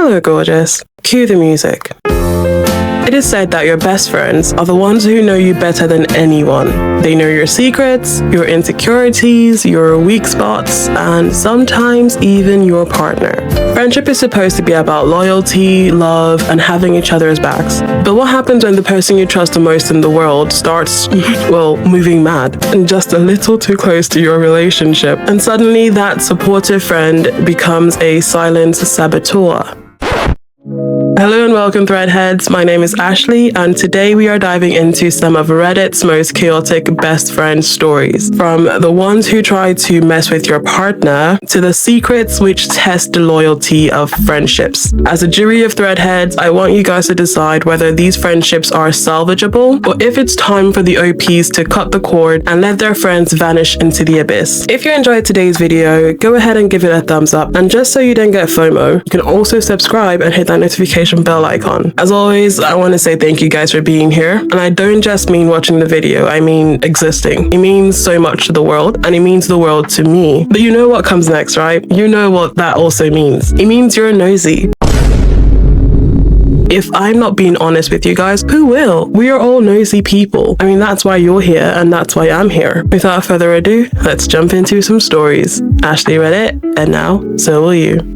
Hello, gorgeous. Cue the music. It is said that your best friends are the ones who know you better than anyone. They know your secrets, your insecurities, your weak spots, and sometimes even your partner. Friendship is supposed to be about loyalty, love, and having each other's backs. But what happens when the person you trust the most in the world starts, moving mad and just a little too close to your relationship? And suddenly that supportive friend becomes a silent saboteur. Hello and welcome, Threadheads. My name is Ashley, and today we are diving into some of Reddit's most chaotic best friend stories. From the ones who try to mess with your partner to the secrets which test the loyalty of friendships. As a jury of Threadheads, I want you guys to decide whether these friendships are salvageable or if it's time for the OPs to cut the cord and let their friends vanish into the abyss. If you enjoyed today's video, go ahead and give it a thumbs up. And just so you don't get FOMO, you can also subscribe and hit that notification bell icon. As always, I want to say thank you guys for being here, and I don't just mean watching the video, I mean existing. It means so much to the world, and it means the world to me. But you know what comes next, right? You know what that also means. It means you're nosy. If I'm not being honest with you guys, who will? We are all nosy people. I mean, that's why you're here, and that's why I'm here. Without further ado, let's jump into some stories. Ashley read it, and now, so will you.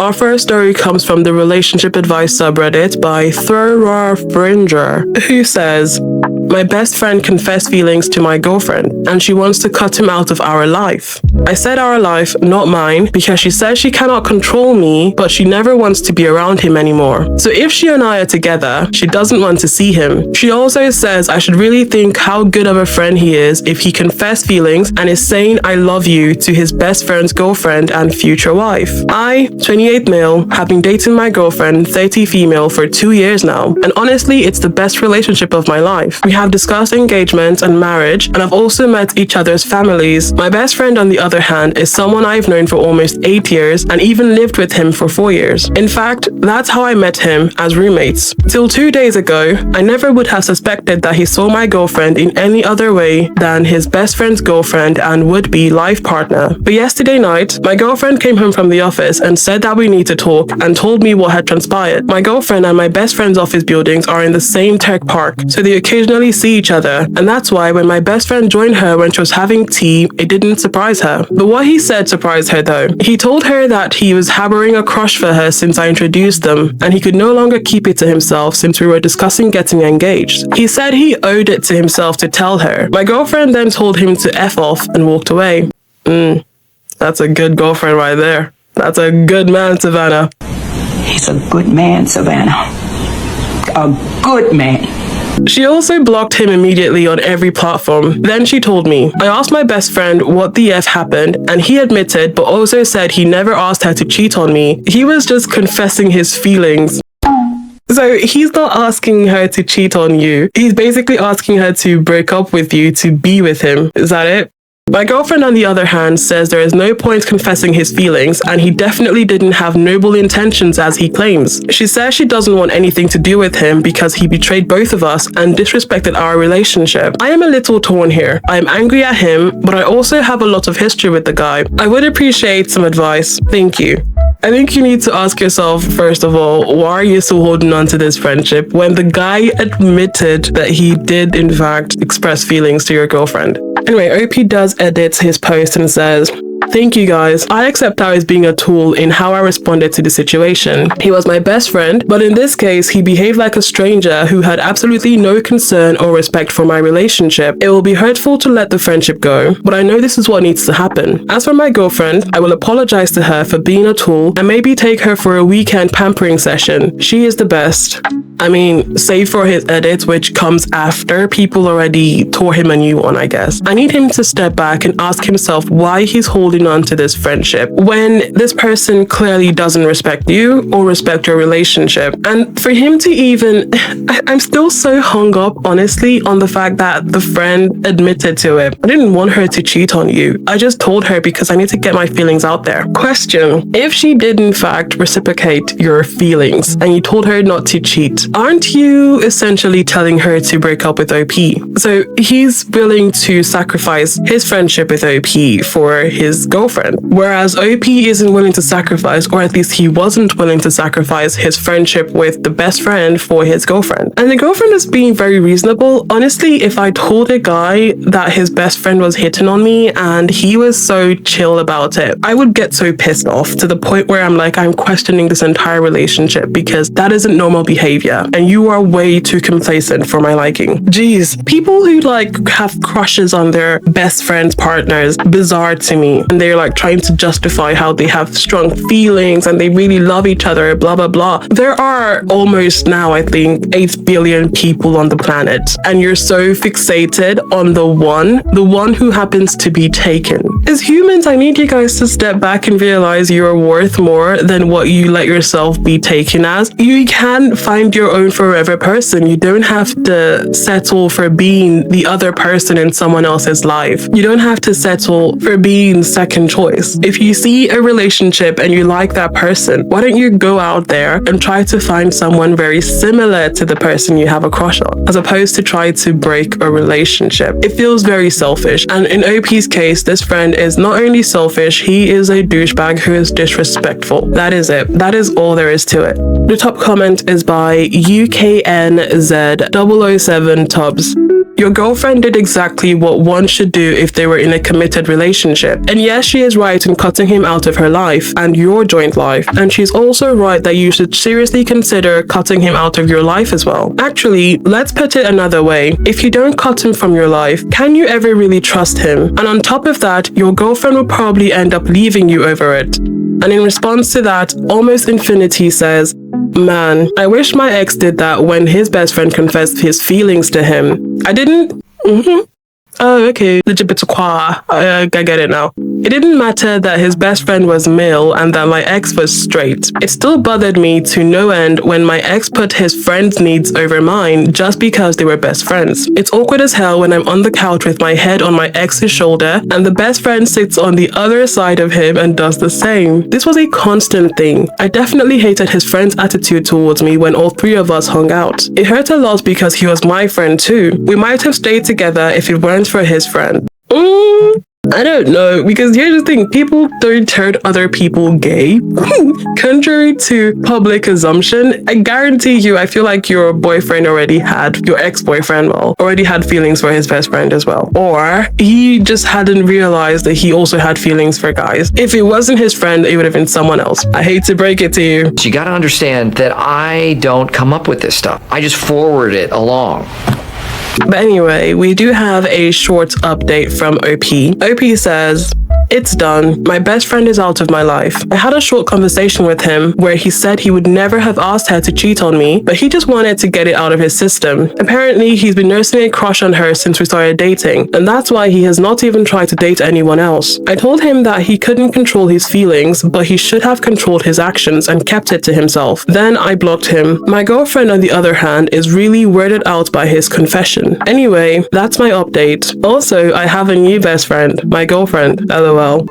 Our first story comes from the relationship advice subreddit by Fringer, who says, "My best friend confessed feelings to my girlfriend, and she wants to cut him out of our life. I said our life, not mine, because she says she cannot control me, but she never wants to be around him anymore. So if she and I are together, she doesn't want to see him. She also says I should really think how good of a friend he is if he confessed feelings and is saying I love you to his best friend's girlfriend and future wife. I, 28 male, have been dating my girlfriend, 30 female, for 2 years now, and honestly, it's the best relationship of my life. We have discussed engagement and marriage, and I've also met each other's families. My best friend, on the other hand, is someone I've known for almost 8 years and even lived with him for 4 years. In fact, that's how I met him, as roommates. Till 2 days ago, I never would have suspected that he saw my girlfriend in any other way than his best friend's girlfriend and would-be life partner. But yesterday night, my girlfriend came home from the office and said that we need to talk and told me what had transpired. My girlfriend and my best friend's office buildings are in the same tech park, so they occasionally see each other, and that's why when my best friend joined her when she was having tea, it didn't surprise her. But what he said surprised her though. He told her that he was harboring a crush for her since I introduced them, and he could no longer keep it to himself since we were discussing getting engaged. He said he owed it to himself to tell her. My girlfriend then told him to F off and walked away. That's a good girlfriend right there. That's a good man, Savannah. He's a good man, Savannah. A good man. She also blocked him immediately on every platform. Then she told me. I asked my best friend what the F happened, and he admitted, but also said he never asked her to cheat on me. He was just confessing his feelings. So he's not asking her to cheat on you. He's basically asking her to break up with you to be with him. Is that it? My girlfriend, on the other hand, says there is no point confessing his feelings, and he definitely didn't have noble intentions as he claims. She says she doesn't want anything to do with him because he betrayed both of us and disrespected our relationship. I am a little torn here. I am angry at him, but I also have a lot of history with the guy. I would appreciate some advice. Thank you. I think you need to ask yourself, first of all, why are you still holding on to this friendship when the guy admitted that he did, in fact, express feelings to your girlfriend? Anyway, OP does edit his post and says, "Thank you guys. I accept I was being a tool in how I responded to the situation. He was my best friend, but in this case, he behaved like a stranger who had absolutely no concern or respect for my relationship. It will be hurtful to let the friendship go, but I know this is what needs to happen. As for my girlfriend, I will apologize to her for being a tool and maybe take her for a weekend pampering session. She is the best." I mean, save for his edit, which comes after people already tore him a new one, I guess. I need him to step back and ask himself why he's holding on to this friendship when this person clearly doesn't respect you or respect your relationship. And for him to even, I'm still so hung up, honestly, on the fact that the friend admitted to it. I didn't want her to cheat on you. I just told her because I need to get my feelings out there. Question: if she did in fact reciprocate your feelings and you told her not to cheat, aren't you essentially telling her to break up with OP? So he's willing to sacrifice his friendship with OP for his girlfriend, whereas OP isn't willing to sacrifice, or at least he wasn't willing to sacrifice his friendship with the best friend for his girlfriend. And the girlfriend is being very reasonable. Honestly, if I told a guy that his best friend was hitting on me and he was so chill about it, I would get so pissed off to the point where I'm like, I'm questioning this entire relationship, because that isn't normal behavior and you are way too complacent for my liking. Jeez, people who like have crushes on their best friends' partners, bizarre to me. And they're like trying to justify how they have strong feelings and they really love each other, blah, blah, blah. There are almost now, I think, 8 billion people on the planet. And you're so fixated on the one who happens to be taken. As humans, I need you guys to step back and realize you're worth more than what you let yourself be taken as. You can find your own forever person. You don't have to settle for being the other person in someone else's life. You don't have to settle for being second choice. If you see a relationship and you like that person, why don't you go out there and try to find someone very similar to the person you have a crush on, as opposed to try to break a relationship. It feels very selfish. And in OP's case, this friend is not only selfish, he is a douchebag who is disrespectful. That is it. That is all there is to it. The top comment is by UKNZ007 Tubbs. Your girlfriend did exactly what one should do if they were in a committed relationship. And yes, she is right in cutting him out of her life and your joint life. And she's also right that you should seriously consider cutting him out of your life as well. Actually, let's put it another way. If you don't cut him from your life, can you ever really trust him? And on top of that, your girlfriend will probably end up leaving you over it. And in response to that, Almost Infinity says, man, I wish my ex did that when his best friend confessed his feelings to him. I didn't. Oh, okay. I get it now. It didn't matter that his best friend was male and that my ex was straight. It still bothered me to no end when my ex put his friend's needs over mine just because they were best friends. It's awkward as hell when I'm on the couch with my head on my ex's shoulder and the best friend sits on the other side of him and does the same. This was a constant thing. I definitely hated his friend's attitude towards me when all three of us hung out. It hurt a lot because he was my friend too. We might have stayed together if it weren't for his friend. I don't know, because here's the thing, people don't turn other people gay. Contrary to public assumption, I guarantee you, I feel like your boyfriend already had, your ex-boyfriend, already had feelings for his best friend as well. Or he just hadn't realized that he also had feelings for guys. If it wasn't his friend, it would have been someone else. I hate to break it to you. So you gotta understand that I don't come up with this stuff. I just forward it along. But anyway, we do have a short update from OP. OP says, it's done. My best friend is out of my life. I had a short conversation with him where he said he would never have asked her to cheat on me, but he just wanted to get it out of his system. Apparently, he's been nursing a crush on her since we started dating, and that's why he has not even tried to date anyone else. I told him that he couldn't control his feelings, but he should have controlled his actions and kept it to himself. Then I blocked him. My girlfriend, on the other hand, is really weirded out by his confession. Anyway, that's my update. Also, I have a new best friend, my girlfriend, LOL.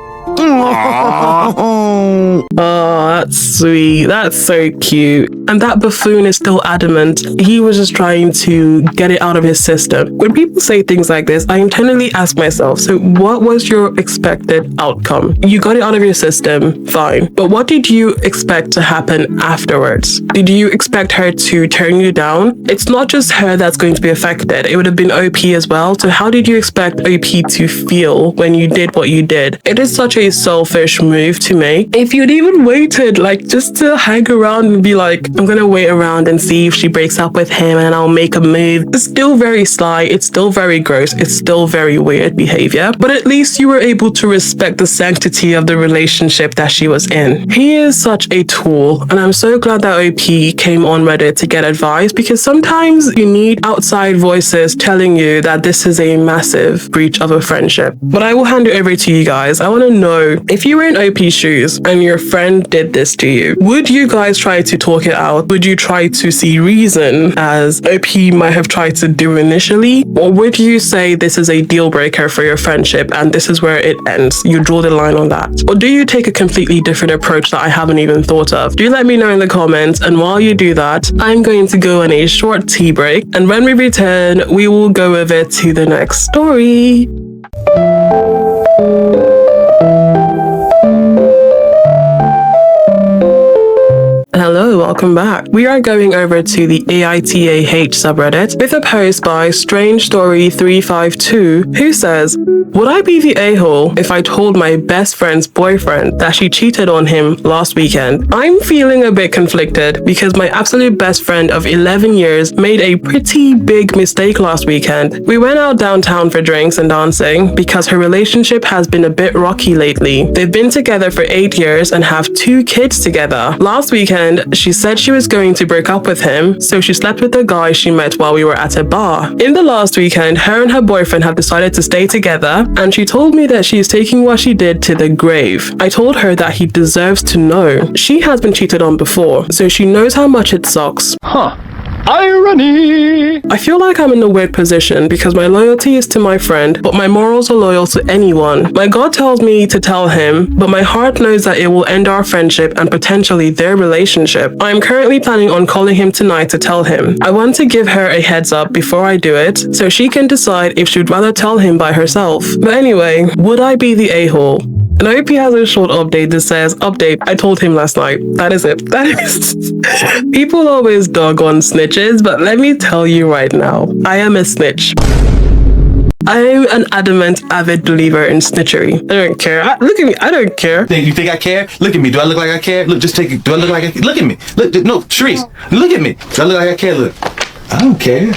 Oh, that's sweet. That's so cute. And that buffoon is still adamant. He was just trying to get it out of his system. When people say things like this, I internally ask myself, so what was your expected outcome? You got it out of your system, fine. But what did you expect to happen afterwards? Did you expect her to turn you down? It's not just her that's going to be affected. It would have been OP as well. So how did you expect OP to feel when you did what you did? It is such a selfish move to make. If you'd even waited, like, just to hang around and be like, I'm gonna wait around and see if she breaks up with him and I'll make a move. It's still very sly. It's still very gross. It's still very weird behavior. But at least you were able to respect the sanctity of the relationship that she was in. He is such a tool, and I'm so glad that OP came on Reddit to get advice, because sometimes you need outside voices telling you that this is a massive breach of a friendship. But I will hand it over to you guys. I want to know, if you were in OP's shoes and and your friend did this to you, would you guys try to talk it out? Would you try to see reason as OP might have tried to do initially? Or would you say this is a deal breaker for your friendship and this is where it ends? You draw the line on that. Or do you take a completely different approach that I haven't even thought of? Do let me know in the comments, and while you do that, I'm going to go on a short tea break, and when we return, we will go over to the next story. Hello, welcome back. We are going over to the AITAH subreddit with a post by Strange Story 352, who says, would I be the a-hole if I told my best friend's boyfriend that she cheated on him last weekend? I'm feeling a bit conflicted because my absolute best friend of 11 years made a pretty big mistake last weekend. We went out downtown for drinks and dancing because her relationship has been a bit rocky lately. They've been together for 8 years and have 2 kids together. Last weekend, she said she was going to break up with him, so she slept with the guy she met while we were at a bar. In the last weekend, her and her boyfriend have decided to stay together, and she told me that she is taking what she did to the grave. I told her that he deserves to know. She has been cheated on before, so she knows how much it sucks. Huh. Irony! I feel like I'm in a weird position because my loyalty is to my friend, but my morals are loyal to anyone. My God tells me to tell him, but my heart knows that it will end our friendship and potentially their relationship. I am currently planning on calling him tonight to tell him. I want to give her a heads up before I do it, so she can decide if she'd rather tell him by herself. But anyway, would I be the a-hole? And I hope he has a short update that says, update, I told him last night. That is it. That is. People always dog on snitches, but let me tell you right now, I am a snitch. I'm an adamant, avid believer in snitchery. I don't care. Look at me. I don't care. You think I care? Look at me. Do I look like I care? Look, just take it. Do I look like I care? Look at me. Look, no, Sharice, look at me. Do I look like I care? Look. I don't care.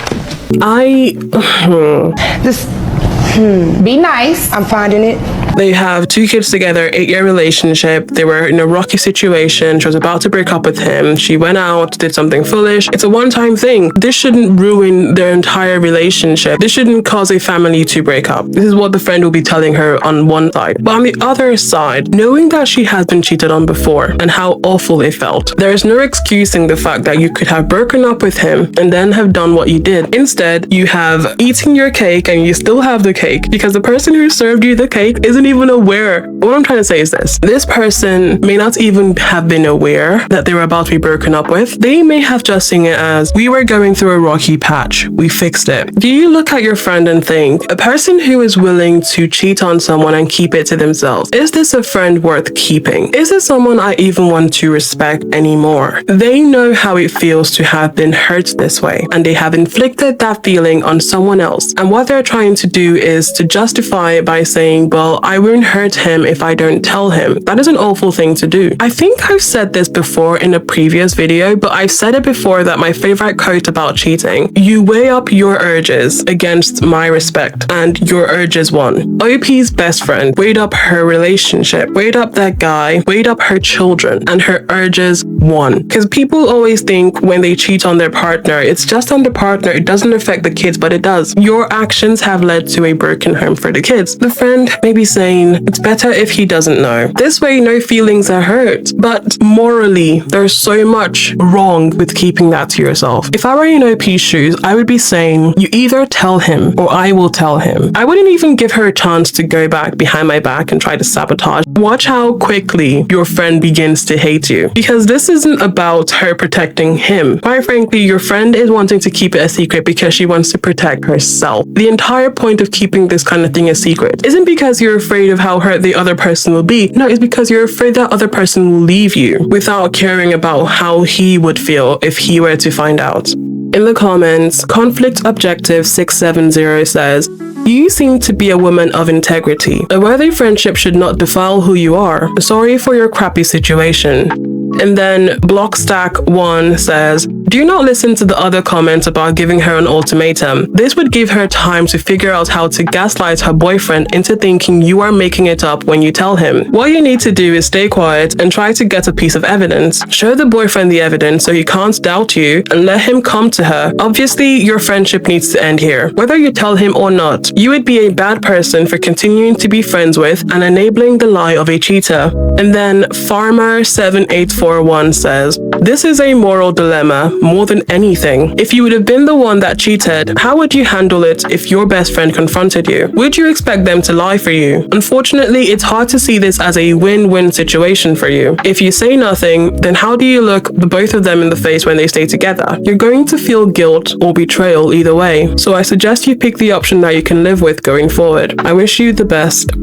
Be nice. I'm finding it. They have 2 kids together, 8-year relationship. They were in a rocky situation. She was about to break up with him. She went out, did something foolish. It's a one-time thing. This shouldn't ruin their entire relationship. This shouldn't cause a family to break up. This is what the friend will be telling her on one side. But on the other side, knowing that she has been cheated on before and how awful it felt, there is no excusing the fact that you could have broken up with him and then have done what you did. Instead, you have eaten your cake and you still have the cake because the person who served you the cake isn't even aware. What I'm trying to say is this person may not even have been aware that they were about to be broken up with. They may have just seen it as, we were going through a rocky patch, we fixed it. Do you look at your friend and think, a person who is willing to cheat on someone and keep it to themselves, is this a friend worth keeping? Is this someone I even want to respect anymore? They know how it feels to have been hurt this way, and they have inflicted that feeling on someone else, and what they're trying to do is to justify it by saying, well, I won't hurt him if I don't tell him. That is an awful thing to do. I think I've said this before in a previous video, but I've said it before that my favorite quote about cheating, you weigh up your urges against my respect, and your urges won. OP's best friend weighed up her relationship, weighed up that guy, weighed up her children, and her urges won. Because people always think when they cheat on their partner, it's just on the partner, it doesn't affect the kids, but it does. Your actions have led to a broken home for the kids. The friend may be saying, it's better if he doesn't know. This way, no feelings are hurt. But morally, there's so much wrong with keeping that to yourself. If I were in OP's shoes, I would be saying, you either tell him or I will tell him. I wouldn't even give her a chance to go back behind my back and try to sabotage. Watch how quickly your friend begins to hate you. Because this isn't about her protecting him. Quite frankly, your friend is wanting to keep it a secret because she wants to protect herself. The entire point of keeping this kind of thing a secret isn't because you're afraid of how hurt the other person will be. No, it's because you're afraid that other person will leave you without caring about how he would feel if he were to find out. In the comments, Conflict Objective 670 says, you seem to be a woman of integrity. A worthy friendship should not defile who you are. Sorry for your crappy situation. And then Blockstack1 says, do not listen to the other comments about giving her an ultimatum. This would give her time to figure out how to gaslight her boyfriend into thinking you are making it up when you tell him. What you need to do is stay quiet and try to get a piece of evidence. Show the boyfriend the evidence so he can't doubt you and let him come to her. Obviously, your friendship needs to end here. Whether you tell him or not, you would be a bad person for continuing to be friends with and enabling the lie of a cheater. And then Farmer7841 says, this is a moral dilemma more than anything. If you would have been the one that cheated, how would you handle it if your best friend confronted you? Would you expect them to lie for you? Unfortunately, it's hard to see this as a win-win situation for you. If you say nothing, then how do you look the both of them in the face when they stay together? You're going to feel guilt or betrayal either way. So I suggest you pick the option that you can live with going forward. I wish you the best.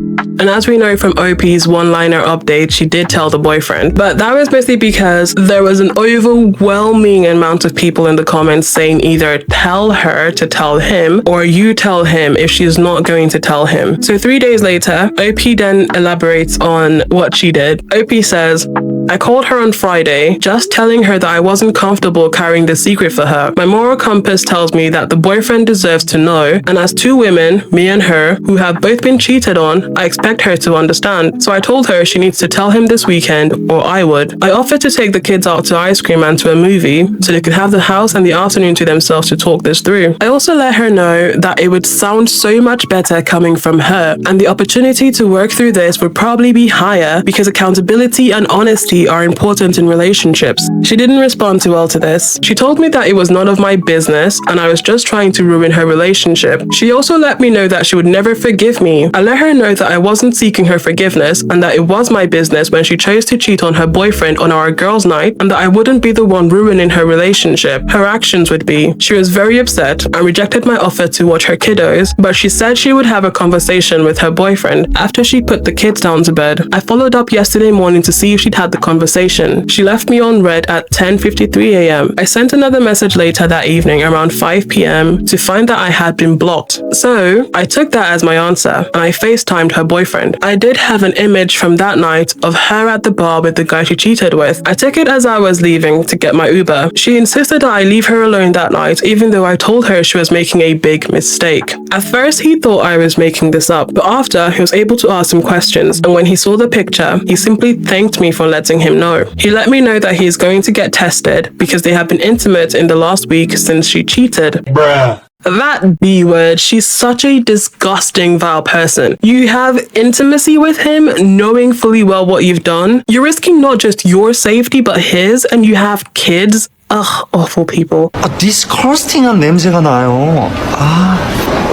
And as we know from OP's one-liner update, she did tell the boyfriend. But that was mostly because there was an overwhelming amount of people in the comments saying either tell her to tell him or you tell him if she's not going to tell him. So 3 days later, OP then elaborates on what she did. OP says, I called her on Friday, just telling her that I wasn't comfortable carrying the secret for her. My moral compass tells me that the boyfriend deserves to know, and as two women, me and her, who have both been cheated on, I expect her to understand. So I told her she needs to tell him this weekend, or I would. I offered to take the kids out to ice cream and to a movie, so they could have the house and the afternoon to themselves to talk this through. I also let her know that it would sound so much better coming from her, and the opportunity to work through this would probably be higher because accountability and honesty are important in relationships. She didn't respond too well to this. She told me that it was none of my business and I was just trying to ruin her relationship. She also let me know that she would never forgive me. I let her know that I wasn't seeking her forgiveness and that it was my business when she chose to cheat on her boyfriend on our girls' night, and that I wouldn't be the one ruining her relationship. Her actions would be. She was very upset and rejected my offer to watch her kiddos, but she said she would have a conversation with her boyfriend after she put the kids down to bed. I followed up yesterday morning to see if she'd had the conversation. She left me on red at 10:53 a.m. I sent another message later that evening around 5 p.m. to find that I had been blocked. So I took that as my answer and I FaceTimed her boyfriend. I did have an image from that night of her at the bar with the guy she cheated with. I took it as I was leaving to get my Uber. She insisted that I leave her alone that night, even though I told her she was making a big mistake. At first he thought I was making this up, but after he was able to ask some questions, and when he saw the picture, he simply thanked me for letting him know. He let me know that he is going to get tested because they have been intimate in the last week since she cheated. Bruh. That B word, she's such a disgusting, vile person. You have intimacy with him, knowing fully well what you've done. You're risking not just your safety, but his, and you have kids. Ugh, awful people. disgusting한 냄새가 나요.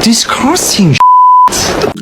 disgusting.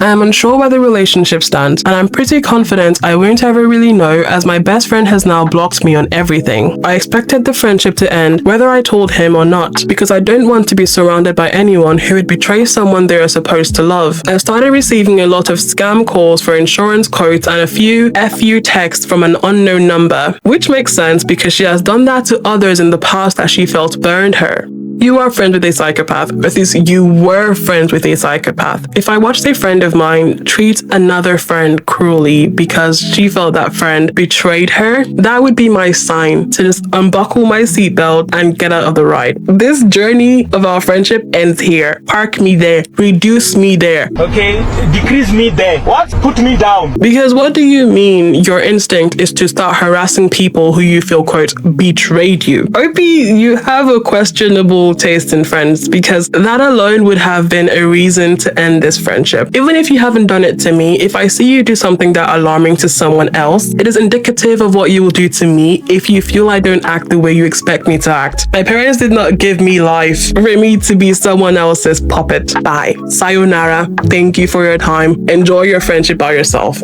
I am unsure where the relationship stands, and I'm pretty confident I won't ever really know, as my best friend has now blocked me on everything. I expected the friendship to end whether I told him or not, because I don't want to be surrounded by anyone who would betray someone they are supposed to love. I've started receiving a lot of scam calls for insurance quotes and a few FU texts from an unknown number, which makes sense because she has done that to others in the past that she felt burned her. You are friends with a psychopath, or at least you were friends with a psychopath. If I watched a friend of mine treat another friend cruelly because she felt that friend betrayed her, that would be my sign to just unbuckle my seatbelt and get out of the ride. This journey of our friendship ends here. Park me there. Reduce me there. Okay, decrease me there. What? Put me down. Because what do you mean your instinct is to start harassing people who you feel, quote, betrayed you? OP, you have a questionable taste in friends, because that alone would have been a reason to end this friendship. Even if you haven't done it to me, if I see you do something that alarming to someone else, it is indicative of what you will do to me if you feel I don't act the way you expect me to act. My parents did not give me life for me to be someone else's puppet. Bye. Sayonara. Thank you for your time. Enjoy your friendship by yourself.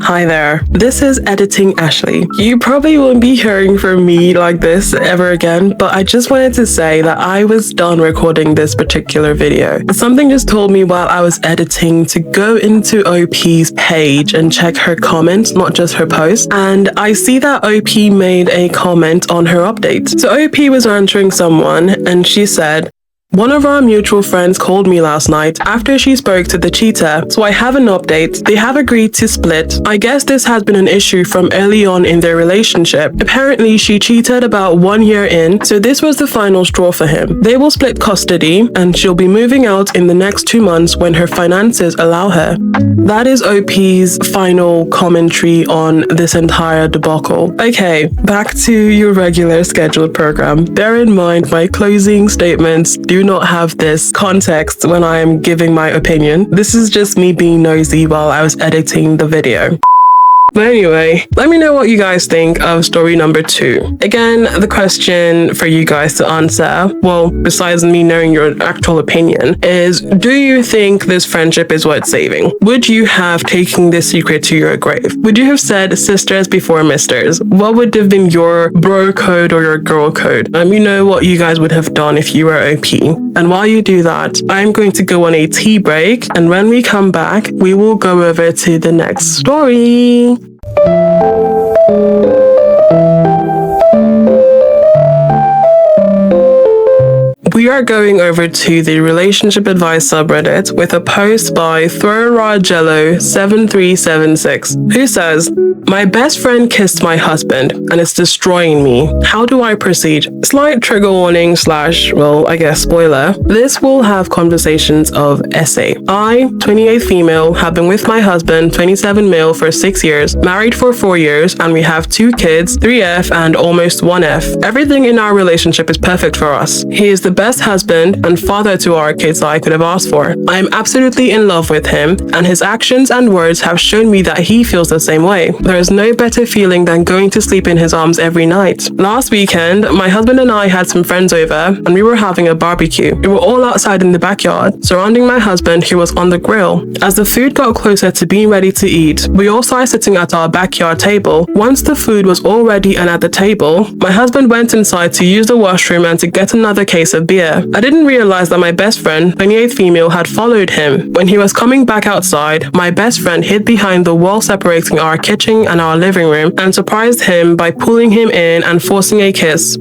Hi there, this is Editing Ashley. You probably won't be hearing from me like this ever again, but I just wanted to say that I was done recording this particular video. Something just told me while I was editing to go into OP's page and check her comments, not just her post, and I see that OP made a comment on her update. So OP was answering someone and she said, One of our mutual friends called me last night after she spoke to the cheater, so I have an update. They have agreed to split. I guess this has been an issue from early on in their relationship. Apparently, she cheated about 1 year in, so this was the final straw for him. They will split custody, and she'll be moving out in the next 2 months when her finances allow her. That is OP's final commentary on this entire debacle. Okay, back to your regular scheduled program. Bear in mind, my closing statements do not have this context when I am giving my opinion. This is just me being nosy while I was editing the video. But anyway, let me know what you guys think of story number 2. Again, the question for you guys to answer, well, besides me knowing your actual opinion, is do you think this friendship is worth saving? Would you have taken this secret to your grave? Would you have said sisters before misters? What would have been your bro code or your girl code? You know what you guys would have done if you were OP. And while you do that, I'm going to go on a tea break, and when we come back, we will go over to the next story. We are going over to the relationship advice subreddit with a post by ThrowRajello7376, who says, "My best friend kissed my husband and it's destroying me. How do I proceed?" Slight trigger warning / well, I guess spoiler. This will have conversations of essay. I, 28 female, have been with my husband, 27 male, for 6 years, married for 4 years, and we have 2 kids, 3F and almost 1F. Everything in our relationship is perfect for us. He is the best husband and father to our kids that I could have asked for. I am absolutely in love with him, and his actions and words have shown me that he feels the same way. There is no better feeling than going to sleep in his arms every night. Last weekend, my husband and I had some friends over, and we were having a barbecue. We were all outside in the backyard, surrounding my husband, who was on the grill. As the food got closer to being ready to eat, we all started sitting at our backyard table. Once the food was all ready and at the table, my husband went inside to use the washroom and to get another case of beer. I didn't realize that my best friend, 28 female, had followed him. When he was coming back outside, my best friend hid behind the wall separating our kitchen and our living room and surprised him by pulling him in and forcing a kiss.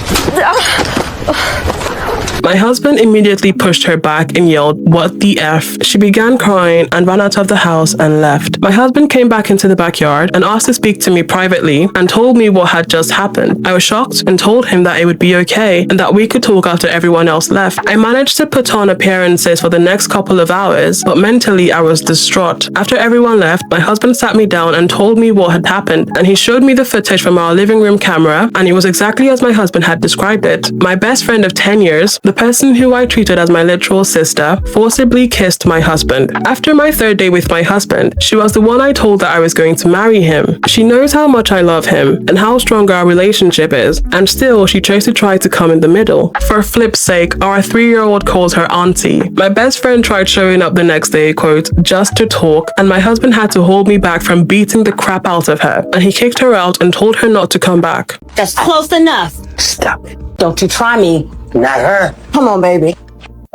My husband immediately pushed her back and yelled, "What the F?" She began crying and ran out of the house and left. My husband came back into the backyard and asked to speak to me privately and told me what had just happened. I was shocked and told him that it would be okay and that we could talk after everyone else left. I managed to put on appearances for the next couple of hours, but mentally I was distraught. After everyone left, my husband sat me down and told me what had happened, and he showed me the footage from our living room camera, and it was exactly as my husband had described it. My best friend of 10 years, the person who I treated as my literal sister, forcibly kissed my husband. After my 3rd day with my husband, she was the one I told that I was going to marry him. She knows how much I love him and how strong our relationship is, and still she chose to try to come in the middle. For flip's sake, our 3-year-old calls her auntie. My best friend tried showing up the next day, quote, just to talk, and my husband had to hold me back from beating the crap out of her, and he kicked her out and told her not to come back. That's close enough. Stop it. Don't you try me. Not her. Come on, baby.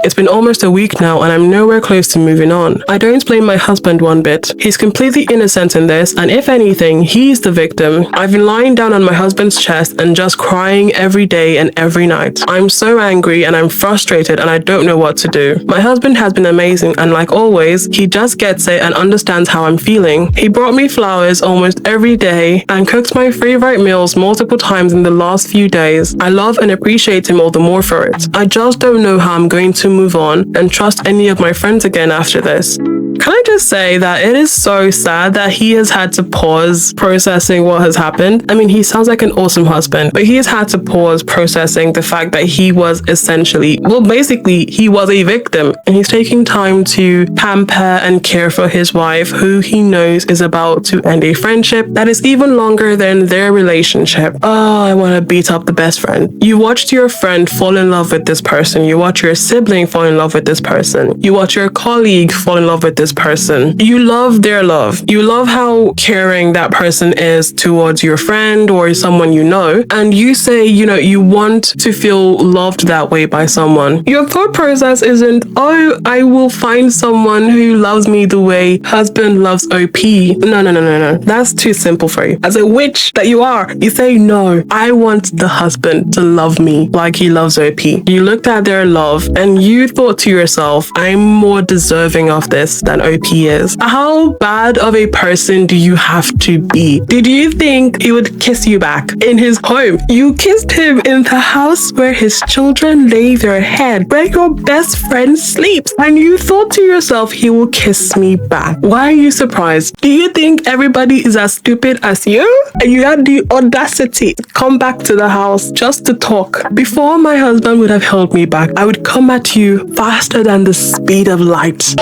It's been almost a week now and I'm nowhere close to moving on. I don't blame my husband one bit. He's completely innocent in this, and if anything, he's the victim. I've been lying down on my husband's chest and just crying every day and every night. I'm so angry and I'm frustrated and I don't know what to do. My husband has been amazing, and like always, he just gets it and understands how I'm feeling. He brought me flowers almost every day and cooked my favorite meals multiple times in the last few days. I love and appreciate him all the more for it. I just don't know how I'm going to move on and trust any of my friends again after this. Can I just say that it is so sad that he has had to pause processing what has happened? I mean, he sounds like an awesome husband, but he has had to pause processing the fact that he was essentially, well, basically, he was a victim, and he's taking time to pamper and care for his wife, who he knows is about to end a friendship that is even longer than their relationship. Oh, I want to beat up the best friend. You watched your friend fall in love with this person. You watch your sibling fall in love with this person. You watch your colleague fall in love with this this person. You love their love. You love how caring that person is towards your friend or someone you know. And you say, you want to feel loved that way by someone. Your thought process isn't, oh, I will find someone who loves me the way husband loves OP. No. That's too simple for you. As a witch that you are, you say, no, I want the husband to love me like he loves OP. You looked at their love and you thought to yourself, I'm more deserving of this than OP is. How bad of a person do you have to be? Did you think he would kiss you back in his home? You kissed him in the house where his children lay their head, where your best friend sleeps, and you thought to yourself, he will kiss me back. Why are you surprised? Do you think everybody is as stupid as you? And you had the audacity to come back to the house just to talk. Before my husband would have held me back, I would come at you faster than the speed of light.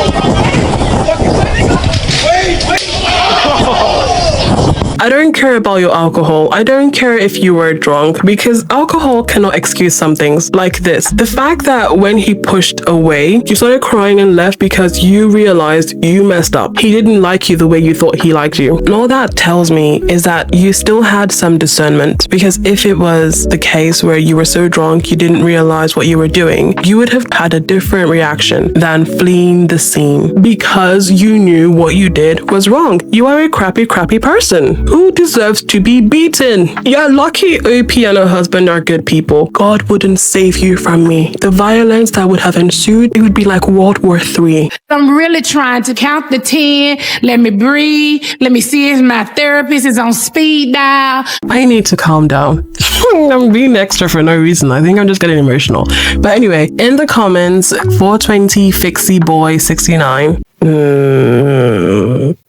I don't care about your alcohol. I don't care if you were drunk, because alcohol cannot excuse some things like this. The fact that when he pushed away, you started crying and left because you realized you messed up. He didn't like you the way you thought he liked you. And all that tells me is that you still had some discernment, because if it was the case where you were so drunk you didn't realize what you were doing, you would have had a different reaction than fleeing the scene because you knew what you did was wrong. You are a crappy person who deserves to be beaten. You're lucky OP and her husband are good people. God wouldn't save you from me. The violence that would have ensued, it would be like World War III. I'm really trying to count the 10. Let me breathe. Let me see if my therapist is on speed dial. I need to calm down. I'm being extra for no reason. I think I'm just getting emotional. But anyway, in the comments, 420 Fixie Boy 69.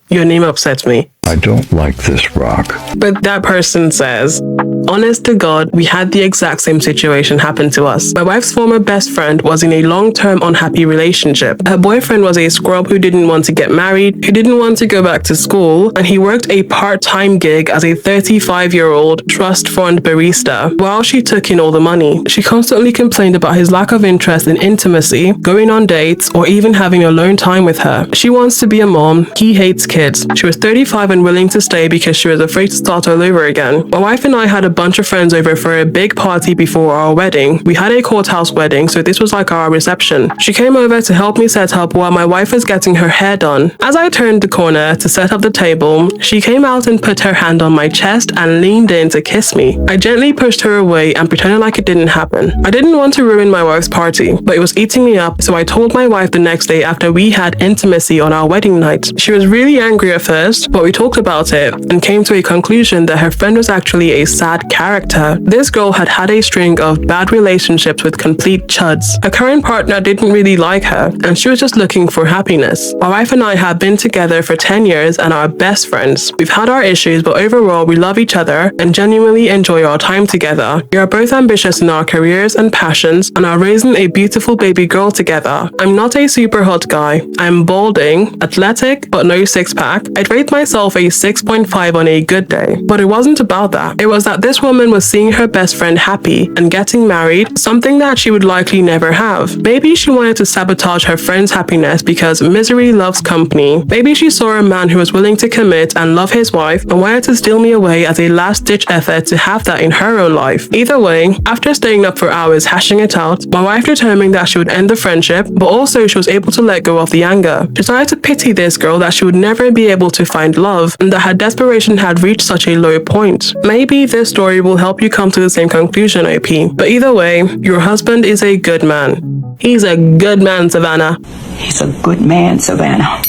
Your name upsets me. I don't like this rock. But that person says, honest to God, we had the exact same situation happen to us. My wife's former best friend was in a long-term unhappy relationship. Her boyfriend was a scrub who didn't want to get married, who didn't want to go back to school, and he worked a part-time gig as a 35-year-old trust fund barista while she took in all the money. She constantly complained about his lack of interest in intimacy, going on dates, or even having alone time with her. She wants to be a mom. He hates kids. She was 35 and willing to stay because she was afraid to start all over again. My wife and I had a bunch of friends over for a big party before our wedding. We had a courthouse wedding, so this was like our reception. She came over to help me set up while my wife was getting her hair done. As I turned the corner to set up the table, she came out and put her hand on my chest and leaned in to kiss me. I gently pushed her away and pretended like it didn't happen. I didn't want to ruin my wife's party, but it was eating me up, so I told my wife the next day after we had intimacy on our wedding night. She was really angry at first, but we talked about it and came to a conclusion that her friend was actually a sad character. This girl had had a string of bad relationships with complete chuds. Her current partner didn't really like her, and she was just looking for happiness. My wife and I have been together for 10 years and are best friends. We've had our issues, but overall we love each other and genuinely enjoy our time together. We are both ambitious in our careers and passions and are raising a beautiful baby girl together. I'm not a super hot guy. I'm balding, athletic, but no six-pack. I'd rate myself a 6.5 on a good day. But it wasn't about that. It was that this woman was seeing her best friend happy and getting married, something that she would likely never have. Maybe she wanted to sabotage her friend's happiness because misery loves company. Maybe she saw a man who was willing to commit and love his wife and wanted to steal me away as a last-ditch effort to have that in her own life. Either way, after staying up for hours hashing it out, my wife determined that she would end the friendship, but also she was able to let go of the anger. She started to pity this girl that she would never be able to find love and that her desperation had reached such a low point. Maybe this story will help you come to the same conclusion, OP. But either way, your husband is a good man. He's a good man, Savannah. He's a good man, Savannah.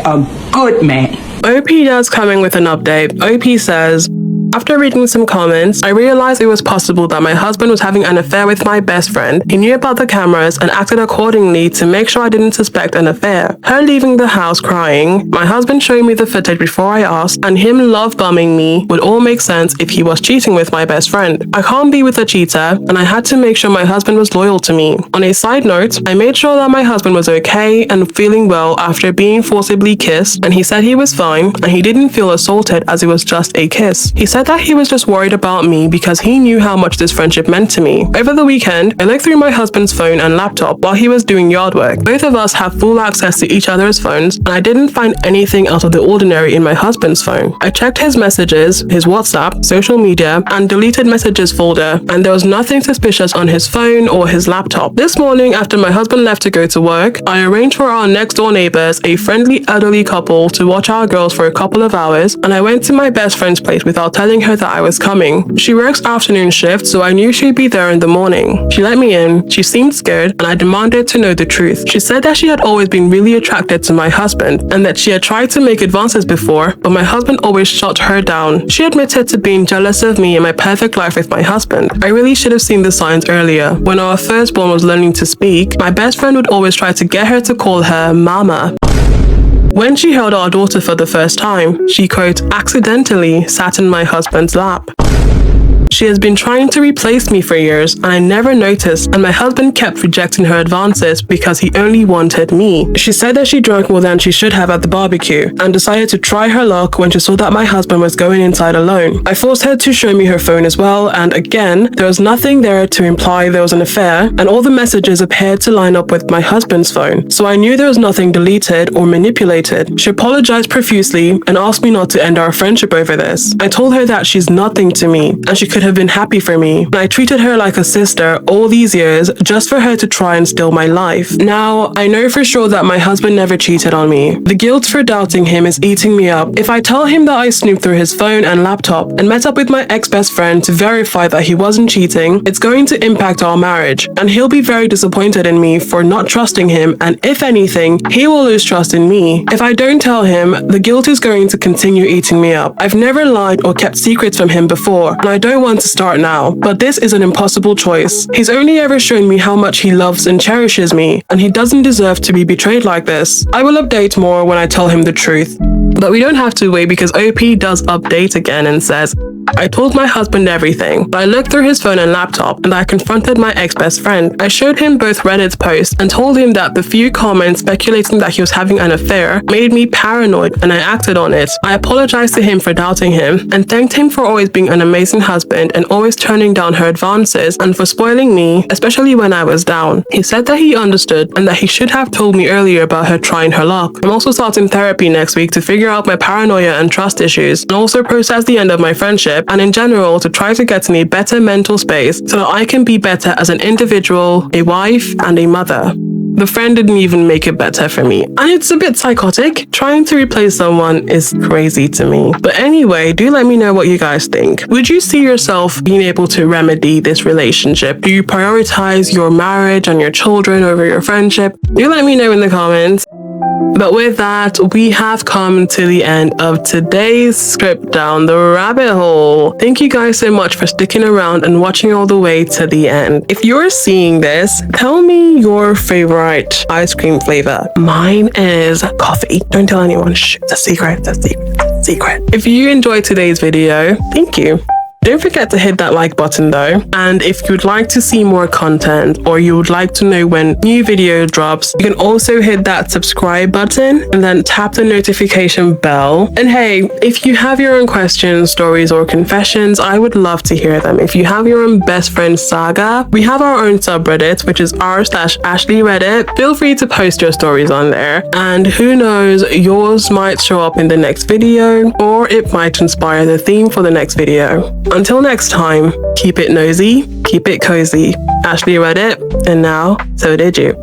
A good man. OP does coming with an update. OP says, after reading some comments, I realized it was possible that my husband was having an affair with my best friend. He knew about the cameras and acted accordingly to make sure I didn't suspect an affair. Her leaving the house crying, my husband showing me the footage before I asked, and him love bombing me would all make sense if he was cheating with my best friend. I can't be with a cheater, and I had to make sure my husband was loyal to me. On a side note, I made sure that my husband was okay and feeling well after being forcibly kissed, and he said he was fine and he didn't feel assaulted as it was just a kiss. He said said that he was just worried about me because he knew how much this friendship meant to me. Over the weekend, I looked through my husband's phone and laptop while he was doing yard work. Both of us have full access to each other's phones, and I didn't find anything out of the ordinary in my husband's phone. I checked his messages, his WhatsApp, social media, and deleted messages folder, and there was nothing suspicious on his phone or his laptop. This morning, after my husband left to go to work, I arranged for our next door neighbors, a friendly elderly couple, to watch our girls for a couple of hours, and I went to my best friend's place without telling her that I was coming. She works afternoon shift, so I knew she'd be there in the morning. She let me in, she seemed scared, and I demanded to know the truth. She said that she had always been really attracted to my husband, and that she had tried to make advances before, but my husband always shut her down. She admitted to being jealous of me and my perfect life with my husband. I really should have seen the signs earlier. When our firstborn was learning to speak, my best friend would always try to get her to call her mama. When she held our daughter for the first time, she, quote, accidentally sat in my husband's lap. She has been trying to replace me for years, and I never noticed, and my husband kept rejecting her advances because he only wanted me. She said that she drank more than she should have at the barbecue, and decided to try her luck when she saw that my husband was going inside alone. I forced her to show me her phone as well, and again, there was nothing there to imply there was an affair, and all the messages appeared to line up with my husband's phone, so I knew there was nothing deleted or manipulated. She apologized profusely and asked me not to end our friendship over this. I told her that she's nothing to me, and she could have been happy for me, and I treated her like a sister all these years just for her to try and steal my life. Now, I know for sure that my husband never cheated on me. The guilt for doubting him is eating me up. If I tell him that I snooped through his phone and laptop and met up with my ex-best friend to verify that he wasn't cheating, it's going to impact our marriage, and he'll be very disappointed in me for not trusting him, and if anything, he will lose trust in me. If I don't tell him, the guilt is going to continue eating me up. I've never lied or kept secrets from him before, and I don't want to start now, but this is an impossible choice. He's only ever shown me how much he loves and cherishes me, and he doesn't deserve to be betrayed like this. I will update more when I tell him the truth. But we don't have to wait, because OP does update again and says, I told my husband everything, but I looked through his phone and laptop, and I confronted my ex-best friend. I showed him both Reddit's posts and told him that the few comments speculating that he was having an affair made me paranoid, and I acted on it. I apologized to him for doubting him, and thanked him for always being an amazing husband and always turning down her advances, and for spoiling me, especially when I was down. He said that he understood, and that he should have told me earlier about her trying her luck. I'm also starting therapy next week to figure out my paranoia and trust issues, and also process the end of my friendship, and in general to try to get in a better mental space so that I can be better as an individual, a wife, and a mother. The friend didn't even make it better for me, and it's a bit psychotic. Trying to replace someone is crazy to me. But anyway, do let me know what you guys think. Would you see yourself being able to remedy this relationship? Do you prioritize your marriage and your children over your friendship? Do let me know in the comments. But with that, we have come to the end of today's script down the rabbit hole. Thank you guys so much for sticking around and watching all the way to the end. If you're seeing this, tell me your favorite ice cream flavor. Mine is coffee. Don't tell anyone. Shh, it's a secret. It's a secret. It's a secret. If you enjoyed today's video, thank you. Don't forget to hit that like button though, and if you'd like to see more content or you would like to know when new video drops, you can also hit that subscribe button and then tap the notification bell. And hey, if you have your own questions, stories, or confessions, I would love to hear them. If you have your own best friend saga, we have our own subreddit, which is r/AshleyReddit. Feel free to post your stories on there, and who knows, yours might show up in the next video, or it might inspire the theme for the next video. Until next time, keep it nosy, keep it cozy. Ashley read it, and now, so did you.